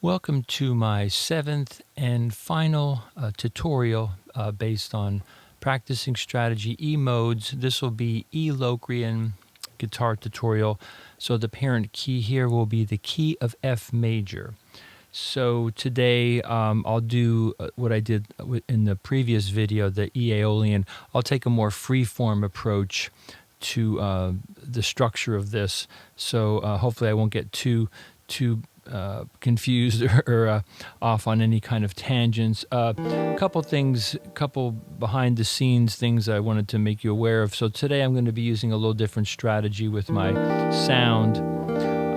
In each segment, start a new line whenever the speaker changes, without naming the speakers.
Welcome to my seventh and final tutorial based on practicing strategy E modes. This will be E Locrian guitar tutorial. So the parent key here will be the key of F major. So today I'll do what I did in the previous video, the E Aeolian. I'll take a more free-form approach to the structure of this. So hopefully I won't get too confused or off on any kind of tangents. Couple behind the scenes things I wanted to make you aware of. So today I'm going to be using a little different strategy with my sound.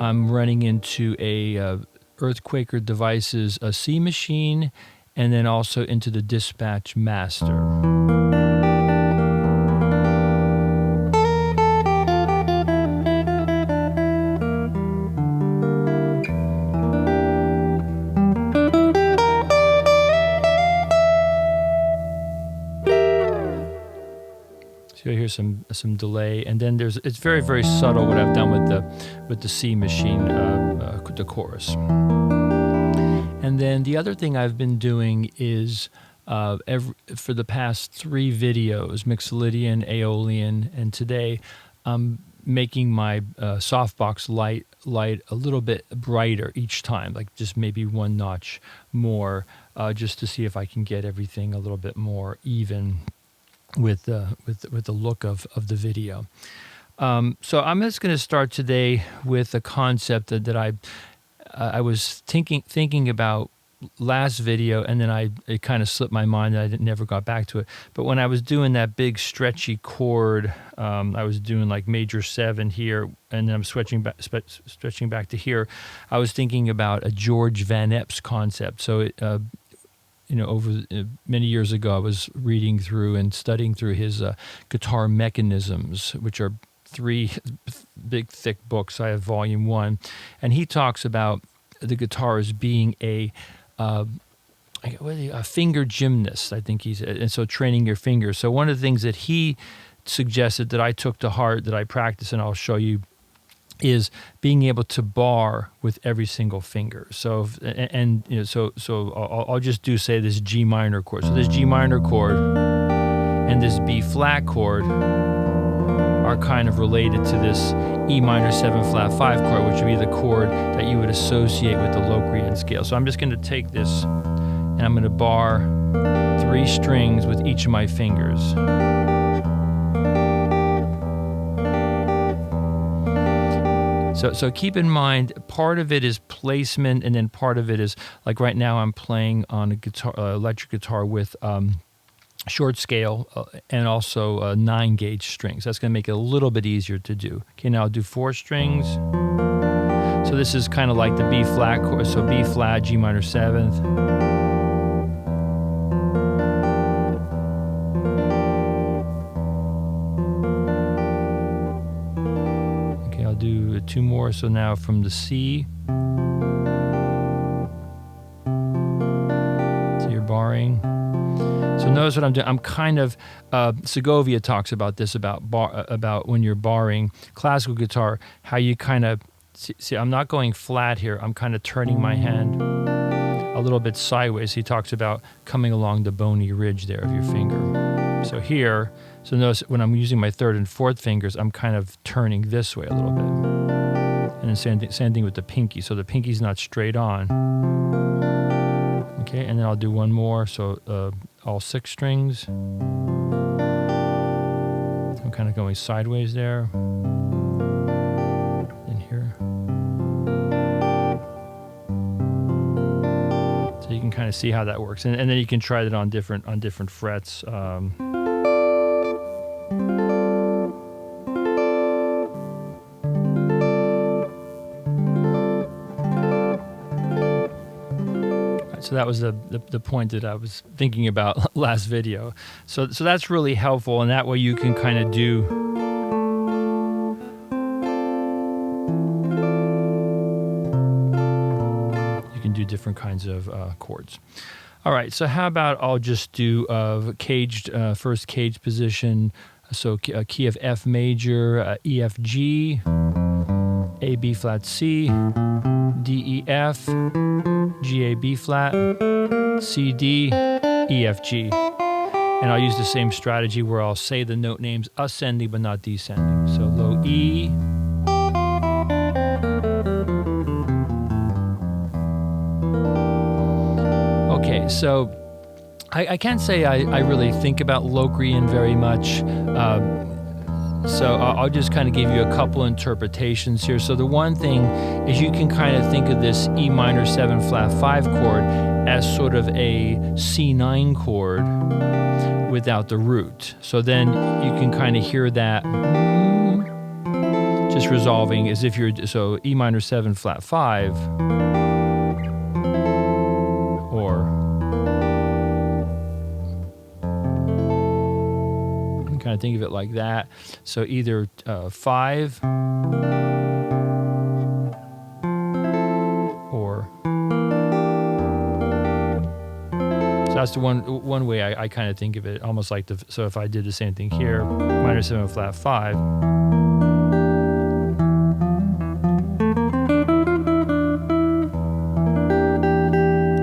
I'm running into a Earthquaker Devices a C machine, and then also into the Dispatch Master. So you hear some delay, and then it's very, very subtle what I've done with the C machine, the chorus. And then the other thing I've been doing is for the past 3 videos, Mixolydian, Aeolian, and today I'm making my softbox light a little bit brighter each time, like just maybe 1 notch more, just to see if I can get everything a little bit more even with the look of the video. So I'm just going to start today with a concept that I was thinking about last video, and then it kind of slipped my mind and I never got back to it. But when I was doing that big stretchy chord, I was doing like major 7 here, and then I'm stretching back to here. I was thinking about a George Van Epps concept. So over many years ago, I was reading through and studying through his guitar mechanisms, which are 3 big, thick books. I have volume 1, and he talks about the guitar as being a finger gymnast, I think and so training your fingers. So one of the things that he suggested that I took to heart, that I practice, and I'll show you, is being able to bar with every single finger. So I'll just say this G minor chord. So this G minor chord and this B flat chord are kind of related to this E minor 7 flat 5 chord, which would be the chord that you would associate with the Locrian scale. So I'm just going to take this and I'm going to bar 3 strings with each of my fingers. So keep in mind, part of it is placement, and then part of it is, like right now I'm playing on a guitar, electric guitar with short scale and also 9-gauge strings. That's going to make it a little bit easier to do. Okay, now I'll do 4 strings. So this is kind of like the B flat chord. So B flat, G minor 7th. Do 2 more. So now from the C, so you're barring. So notice what I'm doing. I'm kind of Segovia talks about this, about when you're barring classical guitar, how you kind of see. I'm not going flat here. I'm kind of turning my hand a little bit sideways. He talks about coming along the bony ridge there of your finger. So here. So notice when I'm using my 3rd and 4th fingers, I'm kind of turning this way a little bit. And then same thing with the pinky. So the pinky's not straight on. Okay, and then I'll do 1 more. So all 6 strings. I'm kind of going sideways there. In here. So you can kind of see how that works. And then you can try that on different frets. So that was the point that I was thinking about last video. So that's really helpful, and that way you can kind of do different kinds of chords. All right, so how about I'll just do caged, first caged position. So a key of F major, E, F, G, A, B flat, C, D, E, F, G, A, B flat, C, D, E, F, G. And I'll use the same strategy where I'll say the note names ascending but not descending. So low E, okay, so I can't say I really think about Locrian very much. So I'll just kind of give you a couple interpretations here. So the one thing is you can kind of think of this E minor 7 flat 5 chord as sort of a C9 chord without the root. So then you can kind of hear that just resolving as if you're, so E minor 7 flat 5 or kind of think of it like that. So either 5 or, so that's the one way I kind of think of it, almost like so if I did the same thing here, minor 7 flat 5,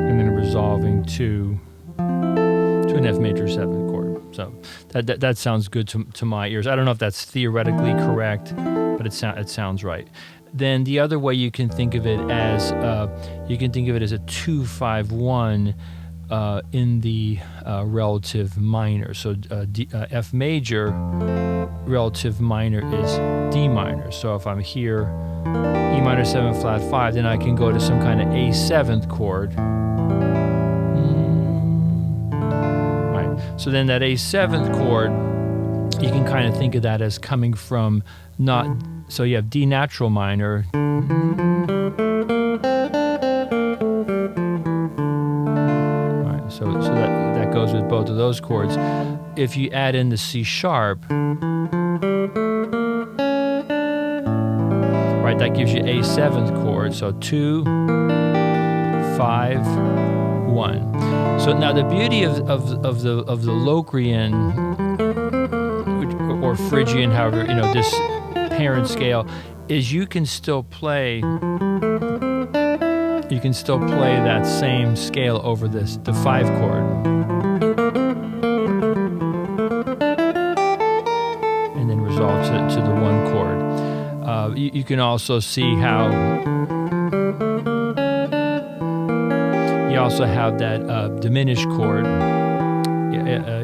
and then resolving to an F major 7 chord. So that sounds good to my ears. I don't know if that's theoretically correct, but it sounds right. Then the other way you can think of it as a 2-5-1 in the relative minor. So F major relative minor is D minor. So if I'm here, E minor 7 flat 5, then I can go to some kind of A 7th chord. So then that A 7th chord, you can kind of think of that as coming from not, so you have D natural minor, right, so that goes with both of those chords. If you add in the C sharp, right, that gives you A 7th chord, so 2, 5, 1. So now the beauty of the Locrian or Phrygian, however, this parent scale, is you can still play that same scale over the 5 chord, and then resolve to the 1 chord. You can also see how you also have that diminished chord,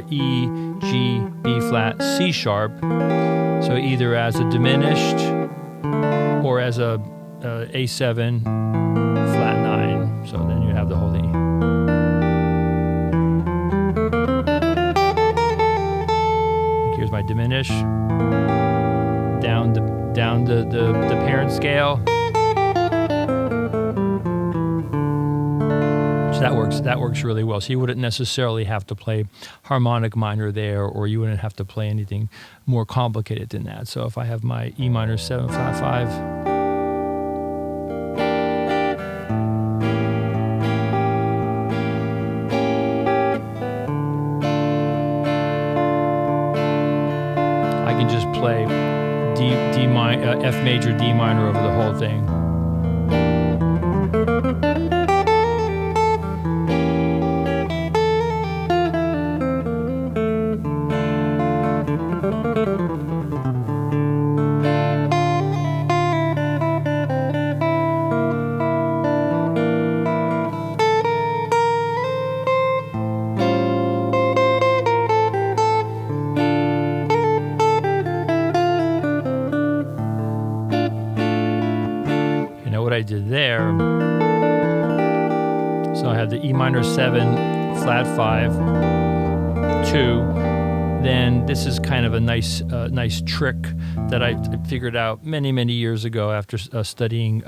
E, G, B flat, C sharp. So either as a diminished or as a A7 flat 9. So then you have the whole thing. Here's my diminish, down the parent scale. That works really well. So you wouldn't necessarily have to play harmonic minor there, or you wouldn't have to play anything more complicated than that. So if I have my E minor 7 flat 5, I can just play F major D minor over the whole thing. I did there. So I have the E minor 7 flat 5, 2. Then this is kind of a nice trick that I figured out many years ago after studying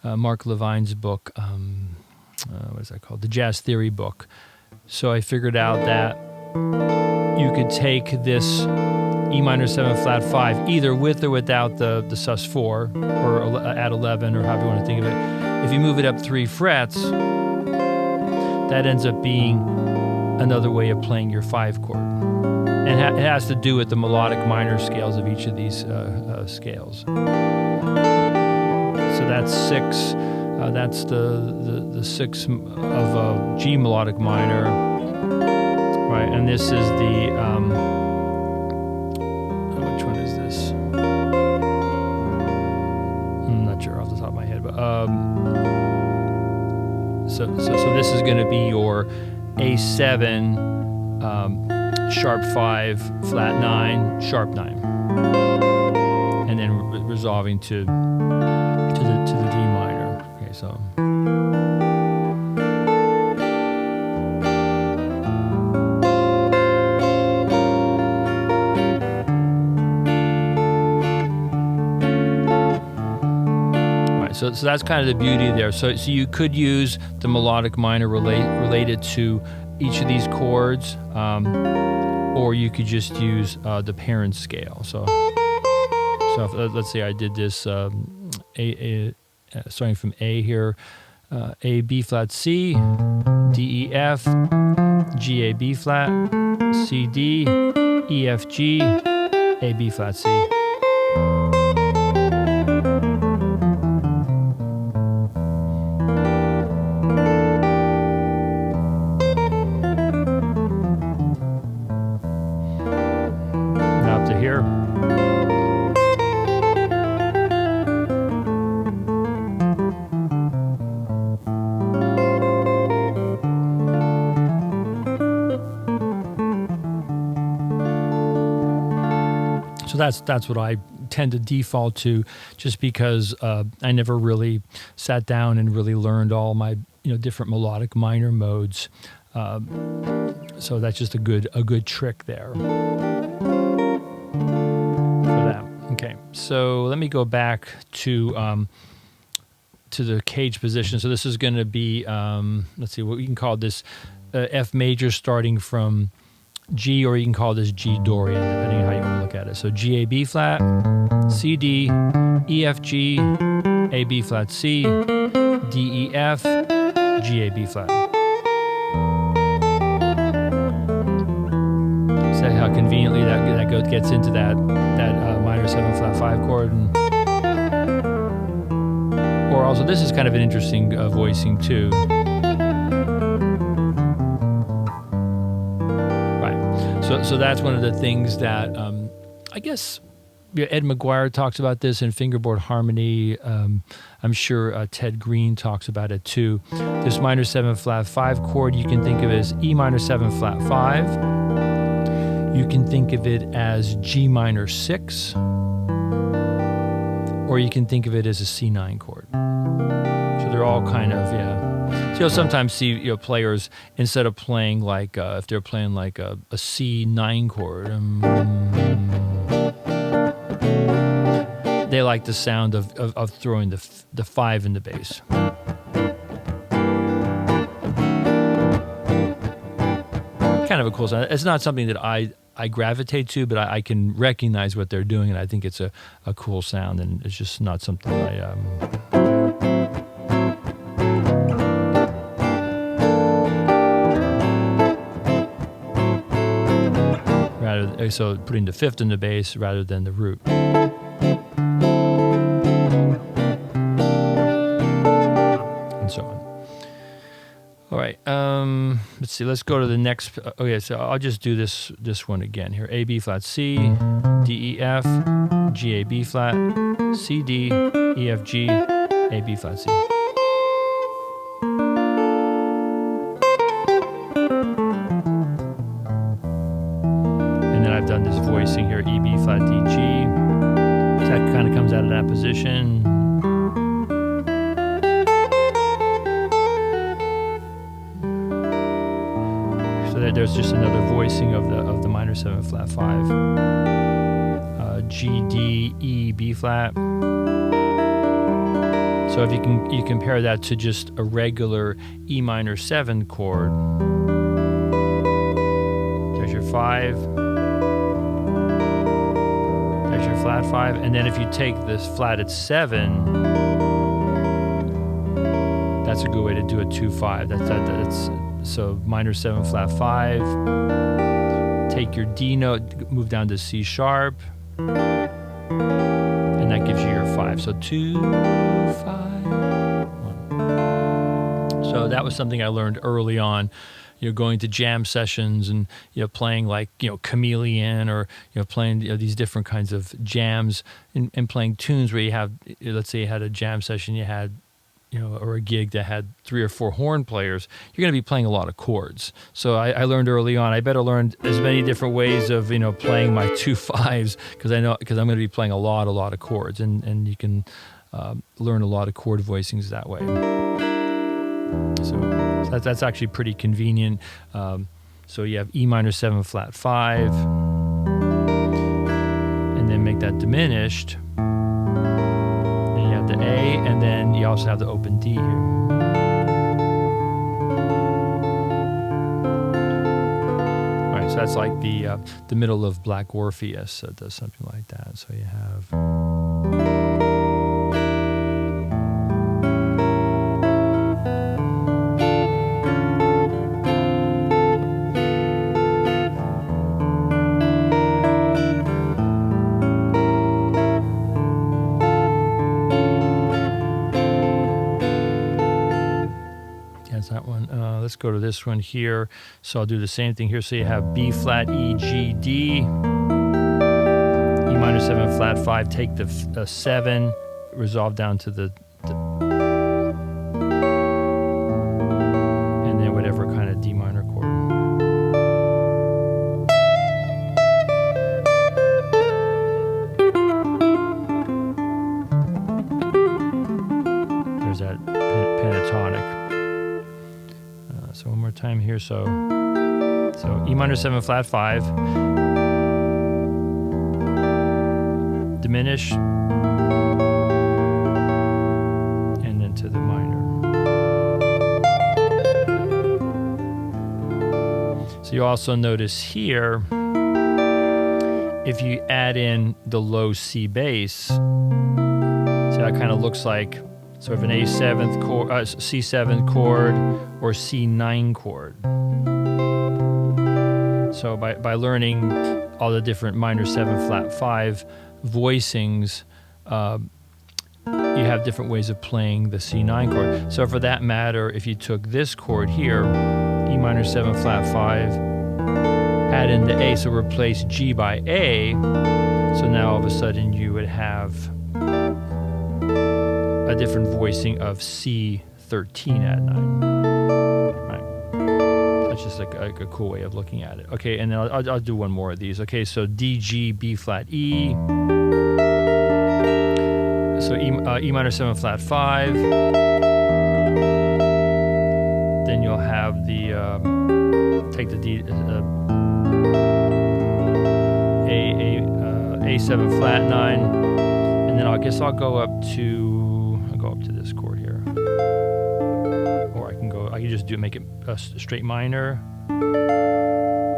Mark Levine's book. What is that called? The Jazz Theory book. So I figured out that you could take this E minor 7 flat 5 either with or without the sus4 or at 11 or however you want to think of it. If you move it up 3 frets, that ends up being another way of playing your 5 chord. And it has to do with the melodic minor scales of each of these scales. So that's 6, That's the 6 of a G melodic minor, right? And this is the which one is this? I'm not sure off the top of my head, but so this is going to be your A7, sharp 5, flat 9, sharp 9, and then resolving to the D minor. Okay, so. So that's kind of the beauty there. So you could use the melodic minor related to each of these chords, or you could just use the parent scale. So if, let's say I did this starting from A here, A, B flat, C, D, E, F, G, A, B flat, C, D, E, F, G, A, B flat, C. So that's what I tend to default to, just because I never really sat down and really learned all my different melodic minor modes. So that's just a good trick there for that. Okay, so let me go back to the cage position. So this is going to be let's see, what we can call this F major starting from G, or you can call this G Dorian, depending on how you want to look at it. So G, A, B flat, C, D, E, F, G, A, B flat, C, D, E, F, G, A, B flat. See how conveniently that gets into that minor 7 flat 5 chord. Or also, this is kind of an interesting voicing too. So that's one of the things that I guess Ed McGuire talks about this in Fingerboard Harmony. I'm sure Ted Green talks about it too. This minor 7 flat 5 chord, you can think of it as E minor 7 flat 5. You can think of it as G minor 6. Or you can think of it as a C9 chord. So they're all kind of, So you'll sometimes see players, instead of playing like if they're playing like a C9 chord, they like the sound of throwing the 5 in the bass. Kind of a cool sound. It's not something that I gravitate to, but I can recognize what they're doing, and I think it's a cool sound, and it's just not something that so putting the 5th in the bass rather than the root. And so on. All right, let's see, let's go to the next. Okay, so I'll just do this one again here. A, B flat, C, D, E, F, G, A, B flat, C, D, E, F, G, A, B flat, C. I've done this voicing here, E, B flat, D, G. So that kind of comes out of that position. So there's just another voicing of the minor 7 flat 5. G, D, E, B flat. So if you compare that to just a regular E minor 7 chord, there's your 5. There's your flat 5, and then if you take this flatted 7, that's a good way to do a 2-5. That's so minor 7 flat 5. Take your D note, move down to C sharp, and that gives you your 5. So 2, 5, 1. So that was something I learned early on. Going to jam sessions and playing like Chameleon, or playing these different kinds of jams, and playing tunes where you have, let's say you had a jam session, you had or a gig that had 3 or 4 horn players, you're going to be playing a lot of chords. So I learned early on, I better learn as many different ways of playing my 2 5s, because I'm going to be playing a lot of chords, and you can learn a lot of chord voicings that way. So that's actually pretty convenient. So you have E minor 7 flat 5, and then make that diminished. Then you have the A, and then you also have the open D here. All right, so that's like the middle of Black Orpheus. So it does something like that. So you have. That one. Let's go to this one here. So I'll do the same thing here. So you have B flat, E, G, D, E minor 7 flat 5. Take the 7, resolve down to the and then whatever kind of D minor chord. There's that pentatonic. So one more time here. So E minor 7 flat 5, diminish, and then to the minor. So you also notice here, if you add in the low C bass, so that kind of looks like sort of an A7 chord, C7 chord, or C9 chord. So by learning all the different minor 7 flat 5 voicings, you have different ways of playing the C9 chord. So for that matter, if you took this chord here, E minor 7 flat 5, add in the A, so replace G by A, so now all of a sudden you would have a different voicing of C13 add 9. Right. That's just like a cool way of looking at it. Okay, and then I'll do one more of these. Okay, so D, G, B flat, E. So E minor 7 flat 5. Then you'll have the take the D, A7 flat 9, and then I guess I'll go up to this chord here, or I can just make it a straight minor,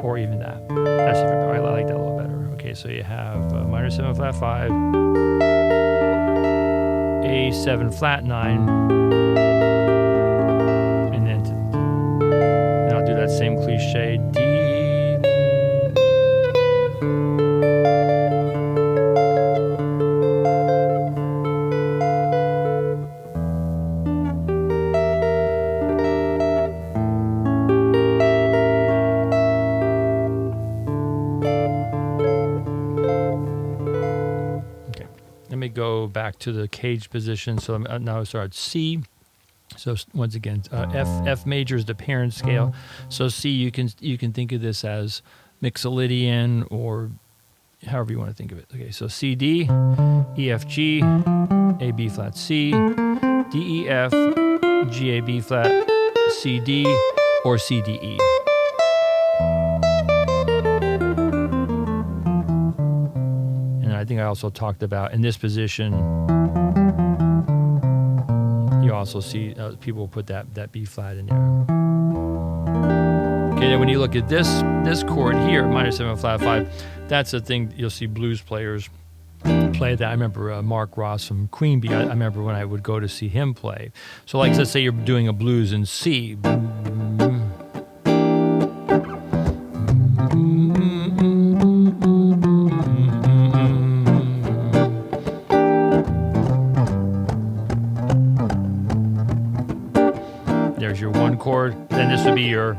or even that. That's even better. I like that a little better. Okay, so you have minor 7 flat 5, A7 flat 9, and then I'll do that same cliche D. Go back to the cage position. So now I start C. So once again, F major is the parent scale. So C, you can think of this as Mixolydian, or however you want to think of it. Okay, so C D, E F G, A B flat C, D E F, G A B flat, C D, or C D E. I think I also talked about in this position, you also see people put that B flat in there. Okay, then when you look at this chord here, minor 7 flat 5, that's a thing you'll see blues players play that. I remember Mark Ross from Queen Bee. I remember when I would go to see him play. So like, let's say you're doing a blues in C. There's your 1 chord. Then this would be your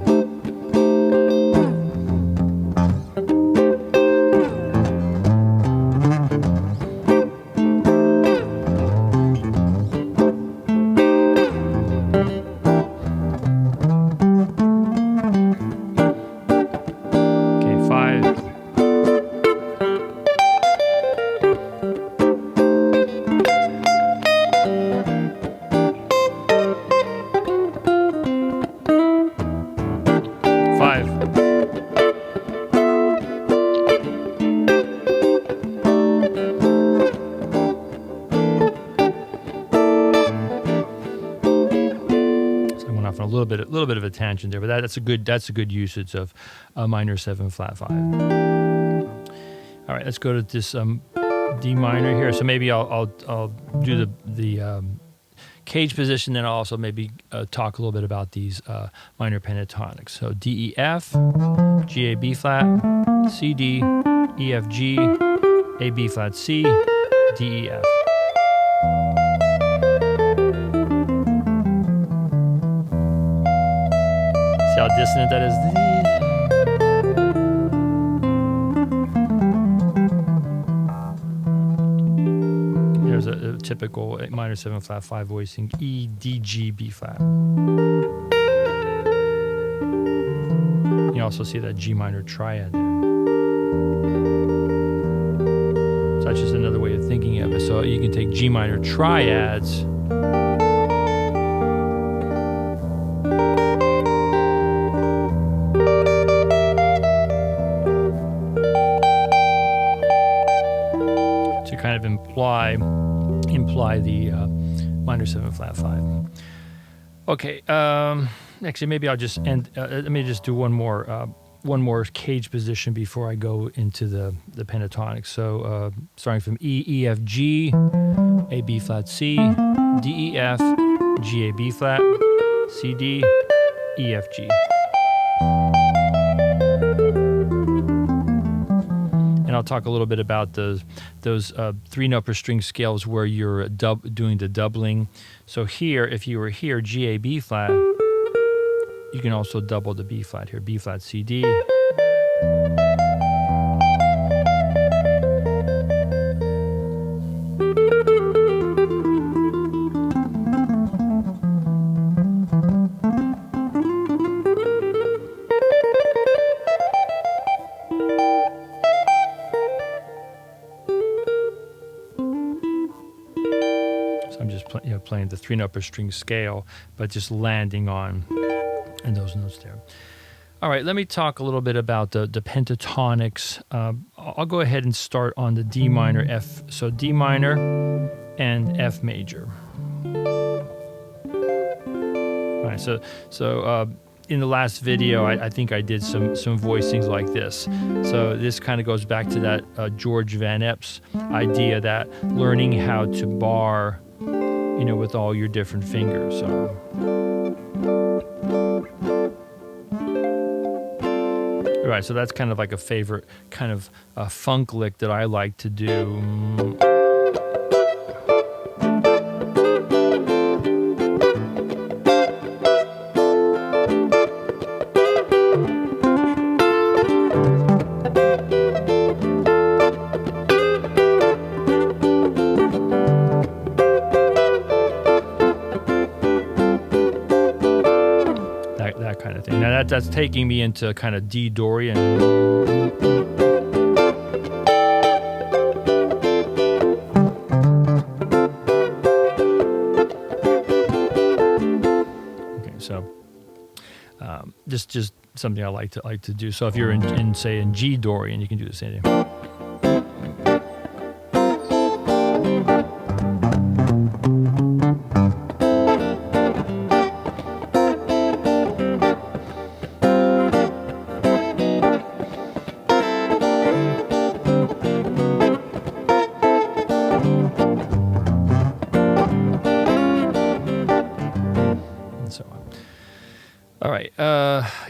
a little bit of a tangent there, but that's a good usage of a minor 7 flat 5. All right, let's go to this D minor here. So maybe I'll do the cage position, then I'll also maybe talk a little bit about these minor pentatonics. So D E F, G A B flat, C D, E F G, A B flat C, D E F. See how dissonant that is? There's a typical minor 7 flat 5 voicing, E, D, G, B flat. You also see that G minor triad there. So that's just another way of thinking of it. So you can take G minor triads to kind of imply the minor 7 flat 5. Okay, actually maybe I'll just end. Let me just do one more cage position before I go into the pentatonic. So starting from E, E, F, G, A, B flat, C, D, E, F, G, A, B flat, C, D, E, F, G. And I'll talk a little bit about those 3-note per string scales where you're doing the doubling. So here, if you were here, G, A, B flat, you can also double the B flat here, B flat, C, D. So I'm just playing the 3-note per string scale, but just landing on and those notes there. All right, let me talk a little bit about the pentatonics. I'll go ahead and start on the D minor F. So D minor and F major. All right, so in the last video, I think I did some voicings like this. So this kind of goes back to that George Van Epps idea that learning how to bar, with all your different fingers. So. Right, so that's kind of like a favorite kind of funk lick that I like to do. That kind of thing. Now that's taking me into kind of D Dorian. Okay, so just something I like to do. So if you're in say in G Dorian, you can do the same thing.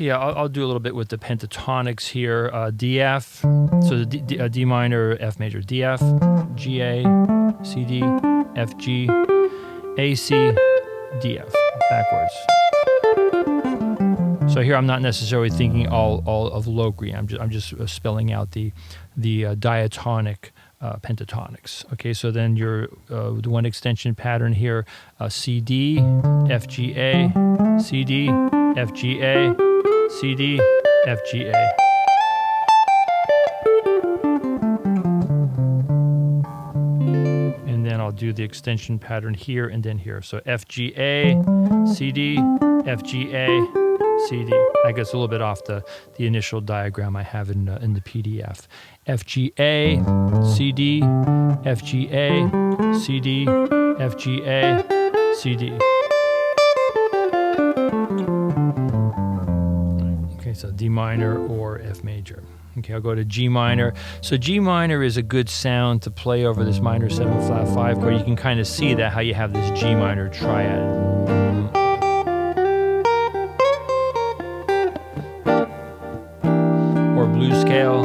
Yeah, I'll do a little bit with the pentatonics here. DF, so the D minor, F major, DF, GA, CD, FG, AC, DF, backwards. So here I'm not necessarily thinking all of Locrian. I'm just spelling out the diatonic pentatonics. Okay, so then your the one extension pattern here, CD, FGA, CD, FGA, CD, FGA. And then I'll do the extension pattern here and then here. So FGA, CD, FGA, CD. That gets a little bit off the initial diagram I have in the PDF. FGA, CD, FGA, CD, FGA, CD. Okay, so D minor or F major. Okay, I'll go to G minor. So G minor is a good sound to play over this minor 7 flat 5 chord. You can kind of see that how you have this G minor triad. Or blues scale.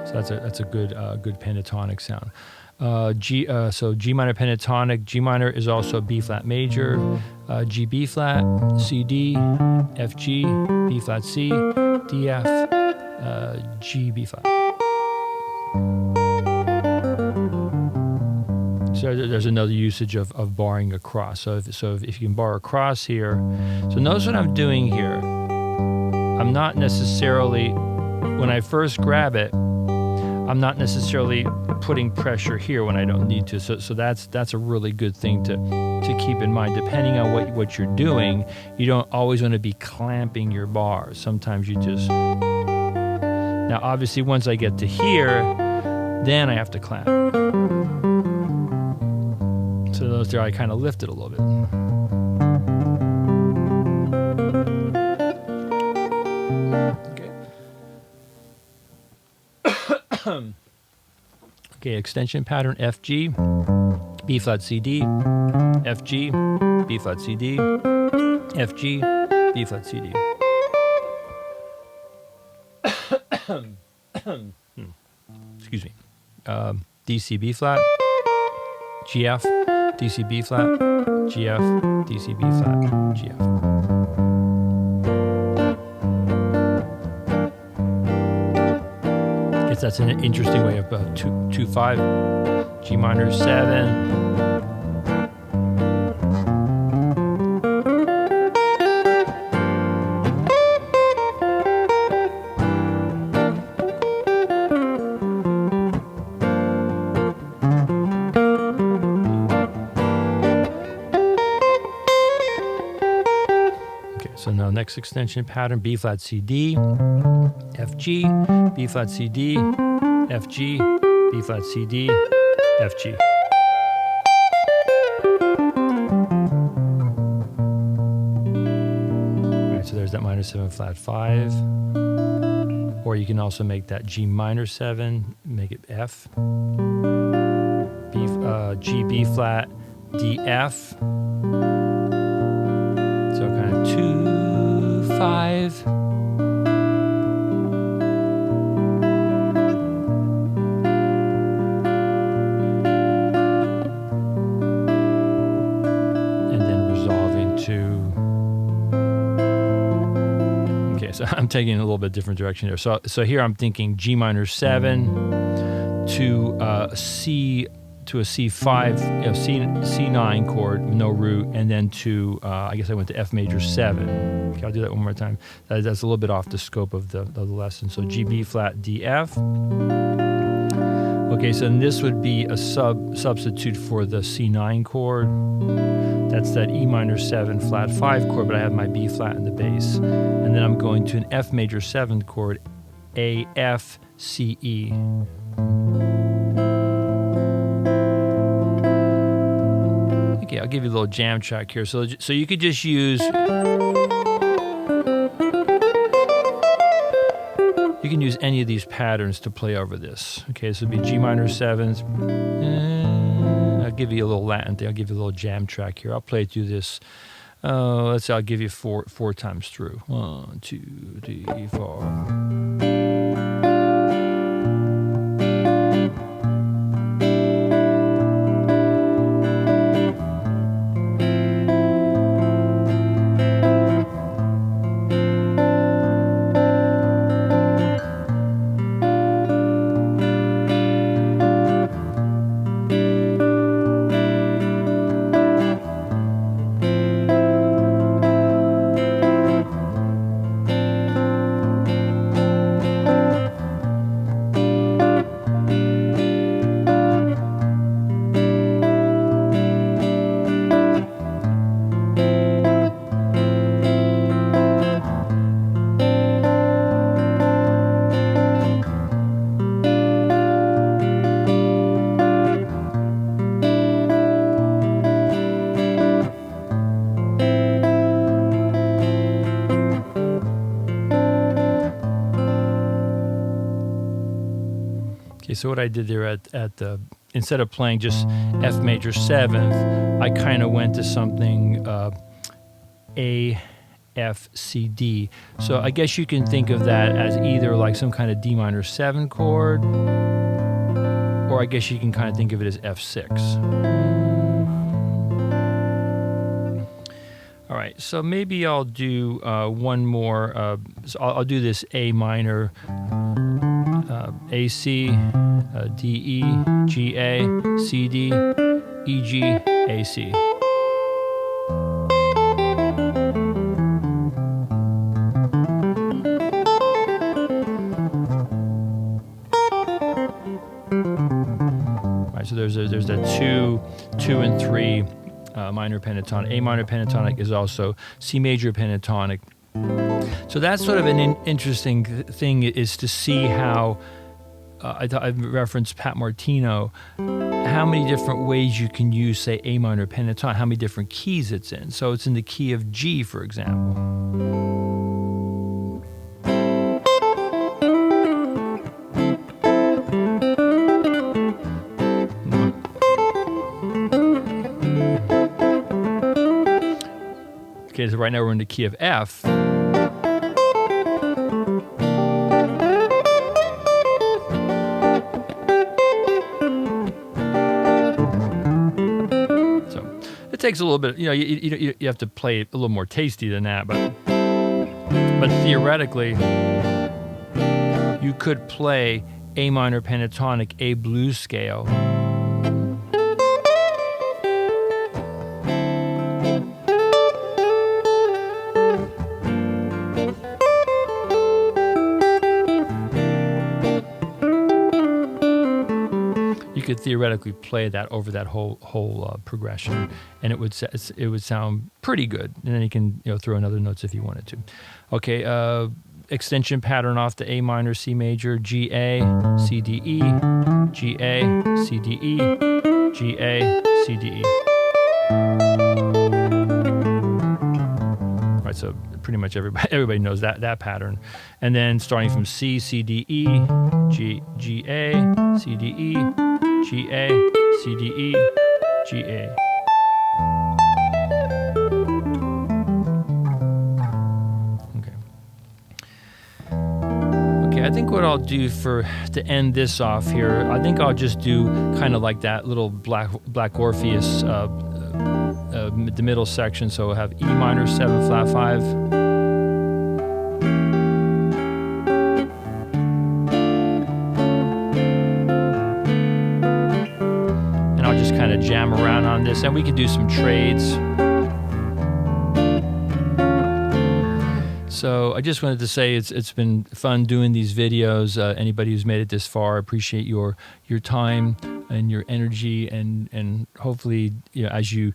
So that's a good pentatonic sound. So G minor pentatonic. G minor is also B flat major, G B flat, C D, F G, B flat C, D F, G B flat. So there's another usage of barring across. So if you can bar across here, so notice what I'm doing here. I'm not necessarily, when I first grab it, I'm not necessarily putting pressure here when I don't need to. So that's a really good thing to keep in mind. Depending on what you're doing, you don't always want to be clamping your bars. Sometimes you just... Now obviously once I get to here, then I have to clamp. So those there I kind of lift it a little bit. Okay, extension pattern FG, B flat CD, FG, B flat CD, FG, B flat CD. Excuse me. DC B flat, GF, DC B flat, GF, DC B flat, GF. That's an interesting way of 2-5, G minor 7. Okay, so now next extension pattern, B flat CD, FG, B flat CD, FG, B flat CD, FG. Alright, so there's that minor 7 flat 5. Or you can also make that G minor 7, make it F. G, B flat, D, F. So kind of 2-5. So I'm taking a little bit different direction here. So here I'm thinking G minor 7 to a C to a C5, C9 chord with no root, and then to I guess I went to F major 7. Okay, I'll do that one more time. That's a little bit off the scope of the lesson. So G B flat D F. Okay, so then this would be a substitute for the C9 chord. That's that E minor 7 flat 5 chord, but I have my B flat in the bass. And then I'm going to an F major 7th chord, A, F, C, E. Okay, I'll give you a little jam track here. So you could just use... You can use any of these patterns to play over this. Okay, this would be G minor 7th. I'll give you a little Latin thing. I'll give you a little jam track here. I'll play through this. Let's say I'll give you four times through. 1, 2, 3, 4. so what I did there at the, instead of playing just F major 7th, I kind of went to something A, F, C, D. So I guess you can think of that as either like some kind of D minor 7 chord, or I guess you can kind of think of it as F6. All right, so maybe I'll do one more. So I'll do this A minor, A, C, D, E, G, A, C, D, E, G, A, C. All right, so there's that 2 and 3. Minor pentatonic. A minor pentatonic is also C major pentatonic. So that's sort of an interesting thing, is to see how, I referenced Pat Martino, how many different ways you can use, say, A minor pentatonic, how many different keys it's in. So it's in the key of G, for example. Okay, so right now we're in the key of F. So it takes a little bit, you have to play it a little more tasty than that, but theoretically, you could play A minor pentatonic, A blues scale. Could theoretically play that over that whole progression, and it would sound pretty good. And then you can throw in other notes if you wanted to. Okay, extension pattern off the A minor, C major, G A, C D E, G A, C D E, G A, C D E. All right, so pretty much everybody knows that pattern. And then starting from C, C D E, G A, C D E, G A, C D E, G A. Okay, I think what I'll do to end this off here, I think I'll just do kind of like that little black Orpheus, the middle section. So we'll have E minor 7 flat 5. Kind of jam around on this, and we can do some trades. So I just wanted to say it's been fun doing these videos. Anybody who's made it this far, I appreciate your time and your energy, and hopefully, as you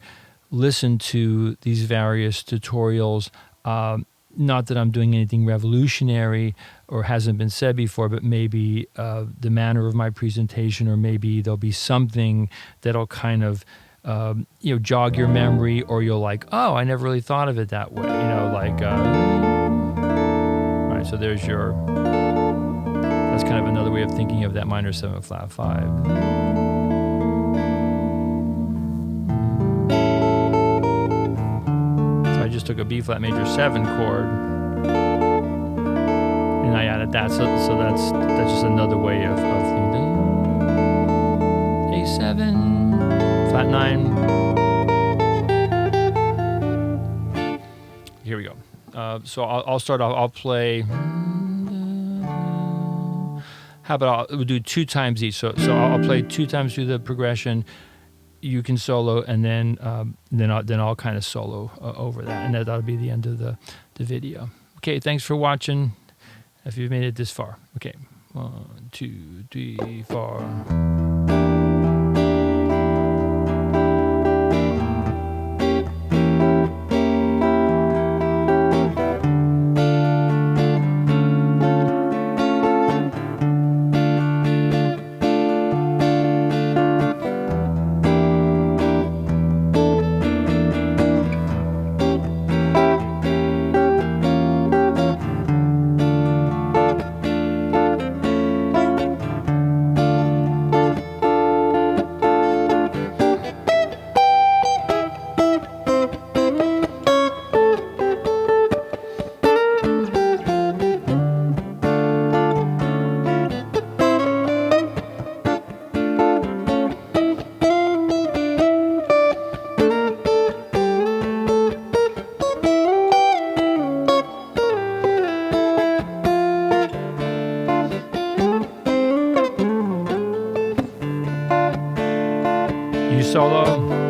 listen to these various tutorials, not that I'm doing anything revolutionary or hasn't been said before, but maybe the manner of my presentation, or maybe there'll be something that'll kind of jog your memory, or you'll like, oh, I never really thought of it that way. All right, so that's kind of another way of thinking of that minor 7 flat 5. I just took a B flat major 7 chord and I added that, so that's just another way of thinking. A7 flat 9. Here we go. So I'll start off. I'll play. How about we'll do 2 times each. So I'll play 2 times through the progression. You can solo, and then I'll kind of solo over that, and that'll be the end of the video. Okay, thanks for watching. If you've made it this far. Okay, 1, 2, 3, 4. solo.